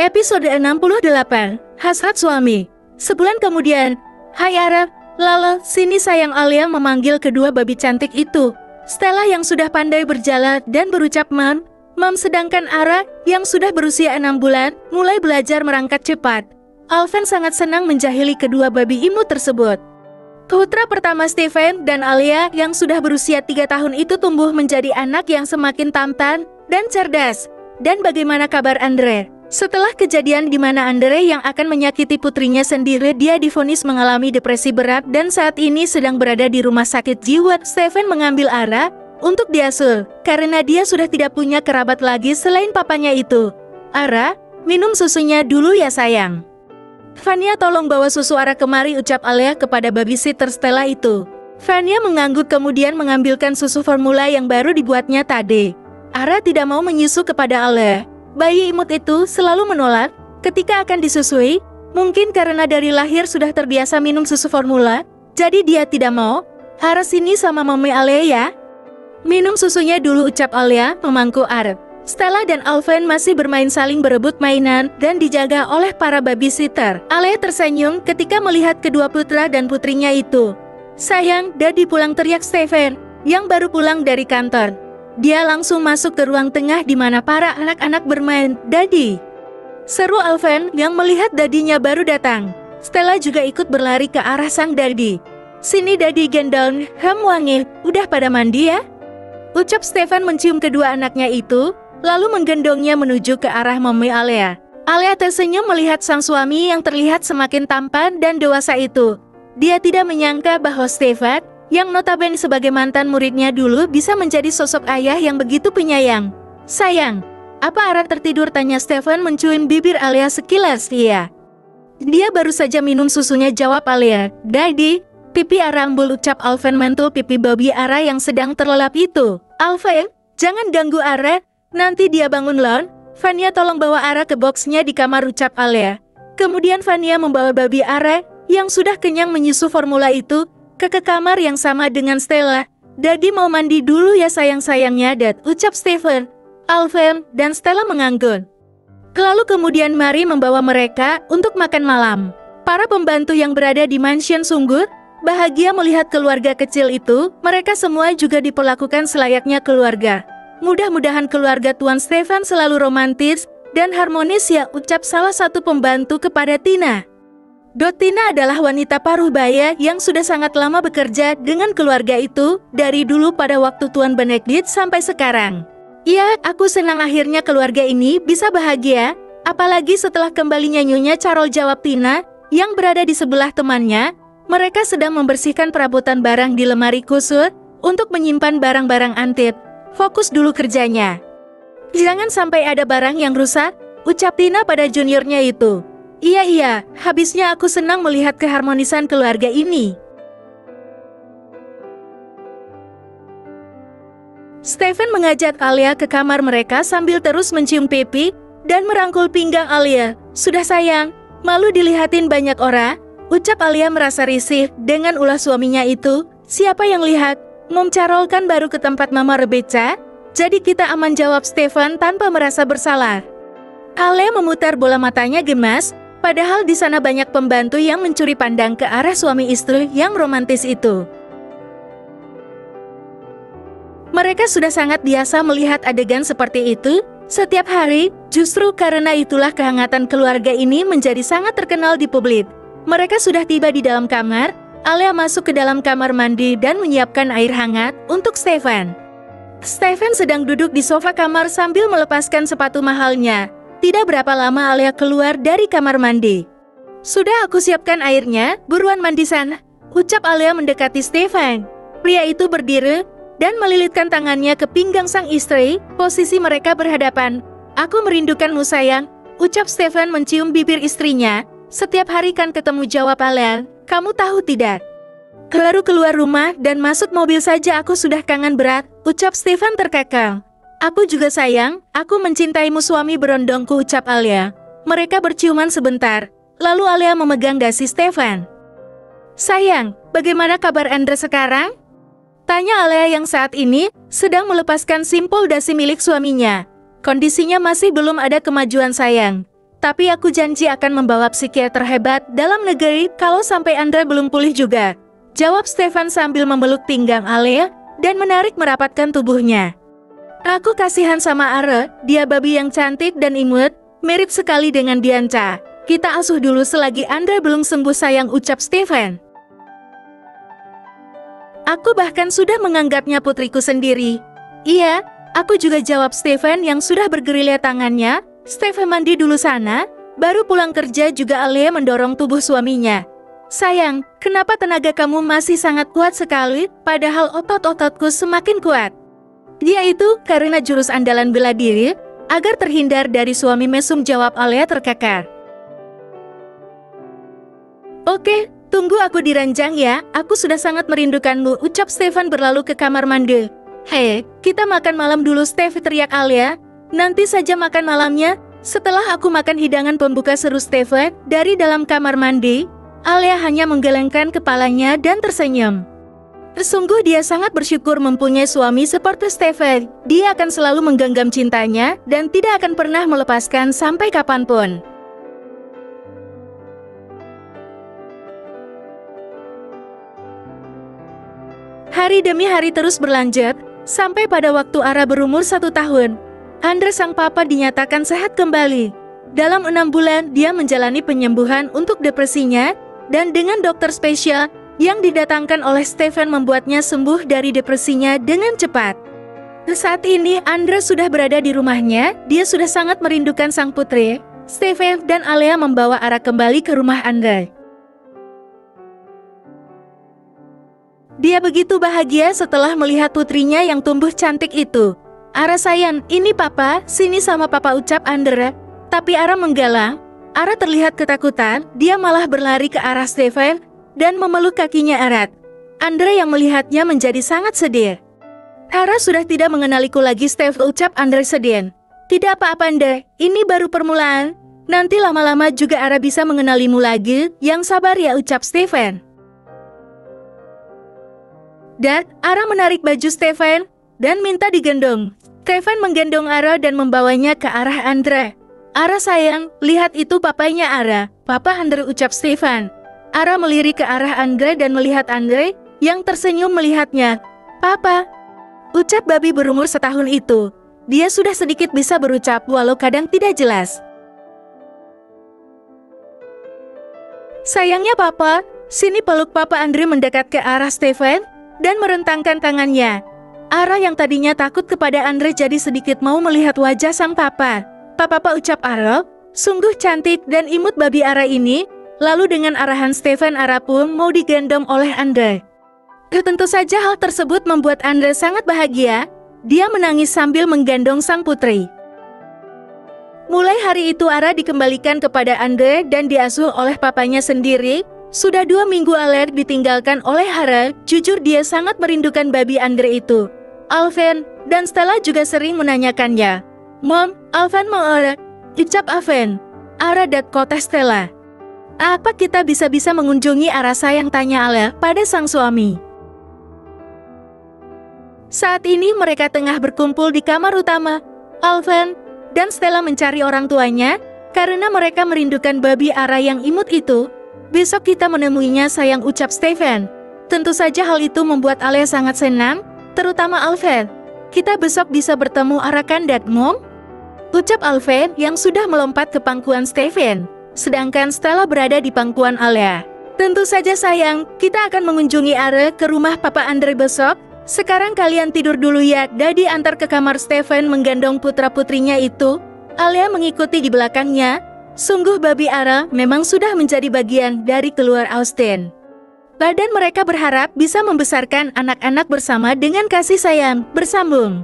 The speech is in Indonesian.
Episode 68, Hasrat Suami. Sebulan kemudian, "Hai Ara, Lala, sini sayang," Alia memanggil kedua babi cantik itu. Stella yang sudah pandai berjalan dan berucap mam, sedangkan Ara yang sudah berusia 6 bulan, mulai belajar merangkak cepat. Alven sangat senang menjahili kedua babi imut tersebut. Putra pertama Stephen dan Alia yang sudah berusia 3 tahun itu tumbuh menjadi anak yang semakin tampan dan cerdas. Dan bagaimana kabar Andre? Setelah kejadian di mana Andre yang akan menyakiti putrinya sendiri, dia divonis mengalami depresi berat dan saat ini sedang berada di rumah sakit jiwa. Stephen mengambil Ara untuk diasuh karena dia sudah tidak punya kerabat lagi selain papanya itu. "Ara, minum susunya dulu ya sayang." "Vania, tolong bawa susu Ara kemari," ucap Alia kepada babysitter Stella itu. Vania mengangguk kemudian mengambilkan susu formula yang baru dibuatnya tadi. Ara tidak mau menyusu kepada Alia. Bayi imut itu selalu menolak ketika akan disusui, mungkin karena dari lahir sudah terbiasa minum susu formula, jadi dia tidak mau. "Ara sini sama Mami Alia ya." "Minum susunya dulu," ucap Alia memangku Ara. Stella dan Alven masih bermain saling berebut mainan dan dijaga oleh para babysitter. Alia tersenyum ketika melihat kedua putra dan putrinya itu. "Sayang, Daddy pulang," teriak Stephen yang baru pulang dari kantor. Dia langsung masuk ke ruang tengah di mana para anak-anak bermain. "Daddy!" seru Alven yang melihat dadinya baru datang. Stella juga ikut berlari ke arah sang daddy. "Sini Daddy gendong, wangi, udah pada mandi ya?" ucap Stephen mencium kedua anaknya itu, lalu menggendongnya menuju ke arah Mami Alia. Alia tersenyum melihat sang suami yang terlihat semakin tampan dan dewasa itu. Dia tidak menyangka bahwa Stephen, yang notabene sebagai mantan muridnya dulu, bisa menjadi sosok ayah yang begitu penyayang. "Sayang, apa Ara tertidur?" tanya Stephen mencium bibir Alia sekilas. "Iya. Dia baru saja minum susunya," jawab Alia. "Daddy, pipi Ara embul," ucap Alven mantul pipi babi Ara yang sedang terlelap itu. "Alven, jangan ganggu Ara, nanti dia bangun Lon." "Vania, tolong bawa Ara ke boxnya di kamar," ucap Alia. Kemudian Vania membawa babi Ara yang sudah kenyang menyusu formula itu ke kamar yang sama dengan Stella. "Daddy mau mandi dulu ya sayang-sayangnya, Dad," ucap Stephen. Alven dan Stella mengangguk. Lalu kemudian Mary membawa mereka untuk makan malam. Para pembantu yang berada di mansion sungguh bahagia melihat keluarga kecil itu. Mereka semua juga diperlakukan selayaknya keluarga. "Mudah-mudahan keluarga Tuan Stephen selalu romantis dan harmonis ya," ucap salah satu pembantu kepada Tina. Tina adalah wanita paruh baya yang sudah sangat lama bekerja dengan keluarga itu, dari dulu pada waktu Tuan Benedict sampai sekarang. "Ya, aku senang akhirnya keluarga ini bisa bahagia, apalagi setelah kembalinya Nyonya Carol," jawab Tina, yang berada di sebelah temannya. Mereka sedang membersihkan perabotan barang di lemari khusus untuk menyimpan barang-barang antik. "Fokus dulu kerjanya. Jangan sampai ada barang yang rusak," ucap Tina pada juniornya itu. Iya, habisnya aku senang melihat keharmonisan keluarga ini." Stephen mengajak Alia ke kamar mereka sambil terus mencium pipi dan merangkul pinggang Alia. "Sudah sayang, malu dilihatin banyak orang," ucap Alia merasa risih dengan ulah suaminya itu. "Siapa yang lihat? Mom Carol kan baru ke tempat Mama Rebecca, jadi kita aman," jawab Stephen tanpa merasa bersalah. Alia memutar bola matanya gemas, padahal di sana banyak pembantu yang mencuri pandang ke arah suami istri yang romantis itu. Mereka sudah sangat biasa melihat adegan seperti itu setiap hari, justru karena itulah kehangatan keluarga ini menjadi sangat terkenal di publik. Mereka sudah tiba di dalam kamar. Alia masuk ke dalam kamar mandi dan menyiapkan air hangat untuk Stephen. Stephen sedang duduk di sofa kamar sambil melepaskan sepatu mahalnya. Tidak berapa lama Alia keluar dari kamar mandi. "Sudah aku siapkan airnya, buruan mandi sana," ucap Alia mendekati Stephen. Pria itu berdiri dan melilitkan tangannya ke pinggang sang istri. Posisi mereka berhadapan. "Aku merindukanmu sayang," ucap Stephen mencium bibir istrinya. "Setiap hari kan ketemu," jawab Alia. "Kamu tahu tidak? Baru keluar rumah dan masuk mobil saja aku sudah kangen berat," ucap Stephen terkekang. "Aku juga sayang, aku mencintaimu suami berondongku," ucap Alia. Mereka berciuman sebentar, lalu Alia memegang dasi Stephen. "Sayang, bagaimana kabar Andre sekarang?" tanya Alia yang saat ini sedang melepaskan simpul dasi milik suaminya. "Kondisinya masih belum ada kemajuan sayang. Tapi aku janji akan membawa psikiater hebat dalam negeri kalau sampai Andre belum pulih juga. Jawab Stefan sambil memeluk pinggang Alea dan menarik merapatkan tubuhnya. Aku kasihan sama Are, dia babi yang cantik dan imut, mirip sekali dengan Bianca. Kita asuh dulu selagi Andre belum sembuh sayang, ucap Stefan. Aku bahkan sudah menganggapnya putriku sendiri. Iya, aku juga, jawab Stefan yang sudah bergerilya tangannya. Stefan mandi dulu sana, baru pulang kerja juga. Alea mendorong tubuh suaminya. Sayang, kenapa tenaga kamu masih sangat kuat sekali, padahal otot-ototku semakin kuat? Dia itu karena jurus andalan bela diri, agar terhindar dari suami mesum, jawab Alea terkekar. Oke, tunggu aku di ranjang ya, aku sudah sangat merindukanmu, ucap Stefan berlalu ke kamar mandi. Hei, kita makan malam dulu, Stefan, teriak Alea. Nanti saja makan malamnya, setelah aku makan hidangan pembuka, seru Stefan dari dalam kamar mandi. Alea hanya menggelengkan kepalanya dan tersenyum. Sungguh dia sangat bersyukur mempunyai suami seperti Stefan. Dia akan selalu menggenggam cintanya dan tidak akan pernah melepaskan sampai kapanpun. Hari demi hari terus berlanjut, sampai pada waktu Ara berumur 1 tahun. Andre sang papa dinyatakan sehat kembali. Dalam 6 bulan dia menjalani penyembuhan untuk depresinya, dan dengan dokter spesial yang didatangkan oleh Stefan membuatnya sembuh dari depresinya dengan cepat. Saat ini Andre sudah berada di rumahnya, dia sudah sangat merindukan sang putri. Stefan dan Alea membawa Ara kembali ke rumah Andre. Dia begitu bahagia setelah melihat putrinya yang tumbuh cantik itu. Ara sayang, ini papa, sini sama papa, ucap Andre. Tapi Ara menggalang. Ara terlihat ketakutan, dia malah berlari ke arah Stefan dan memeluk kakinya erat. Andre yang melihatnya menjadi sangat sedih. Ara sudah tidak mengenaliku lagi, Stefan, ucap Andre sedih. Tidak apa-apa Andre, ini baru permulaan. Nanti lama-lama juga Ara bisa mengenalimu lagi, yang sabar ya, ucap Stefan. Dan Ara menarik baju Stefan dan minta digendong. Stefan menggendong Ara dan membawanya ke arah Andre. Ara sayang, lihat itu papanya Ara, papa Andre, ucap Stefan. Ara melirik ke arah Andre dan melihat Andre yang tersenyum melihatnya. Papa, ucap babi berumur 1 tahun itu. Dia sudah sedikit bisa berucap walau kadang tidak jelas. Sayangnya papa, sini peluk papa. Andre mendekat ke arah Stefan dan merentangkan tangannya. Ara yang tadinya takut kepada Andre jadi sedikit mau melihat wajah sang papa. Papa, ucap Ara, sungguh cantik dan imut babi Ara ini. Lalu dengan arahan Stefan, Ara pun mau digendong oleh Andre. Tentu saja hal tersebut membuat Andre sangat bahagia. Dia menangis sambil menggendong sang putri. Mulai hari itu Ara dikembalikan kepada Andre dan diasuh oleh papanya sendiri. Sudah 2 minggu Alea ditinggalkan oleh Ara. Jujur dia sangat merindukan babi Andre itu. Alvan dan Stella juga sering menanyakannya. Mom, Alvan mau Ara, ucap Alvan. Ara dan kota Stella. Apa kita bisa mengunjungi Ara sayang, tanya Alea pada sang suami. Saat ini mereka tengah berkumpul di kamar utama. Alvan dan Stella mencari orang tuanya karena mereka merindukan babi Ara yang imut itu. Besok kita menemuinya sayang, ucap Stefan. Tentu saja hal itu membuat Alea sangat senang, terutama Alvan. Kita besok bisa bertemu Ara kan, Dad, Mom? Ucap Alvan yang sudah melompat ke pangkuan Stefan. Sedangkan Stella berada di pangkuan Alea. Tentu saja sayang, kita akan mengunjungi Ara ke rumah papa Andre besok. Sekarang kalian tidur dulu ya. Daddy antar ke kamar Stefan menggendong putra-putrinya itu. Alea mengikuti di belakangnya. Sungguh babi Ara memang sudah menjadi bagian dari keluarga Austen. Dan mereka berharap bisa membesarkan anak-anak bersama dengan kasih sayang bersambung.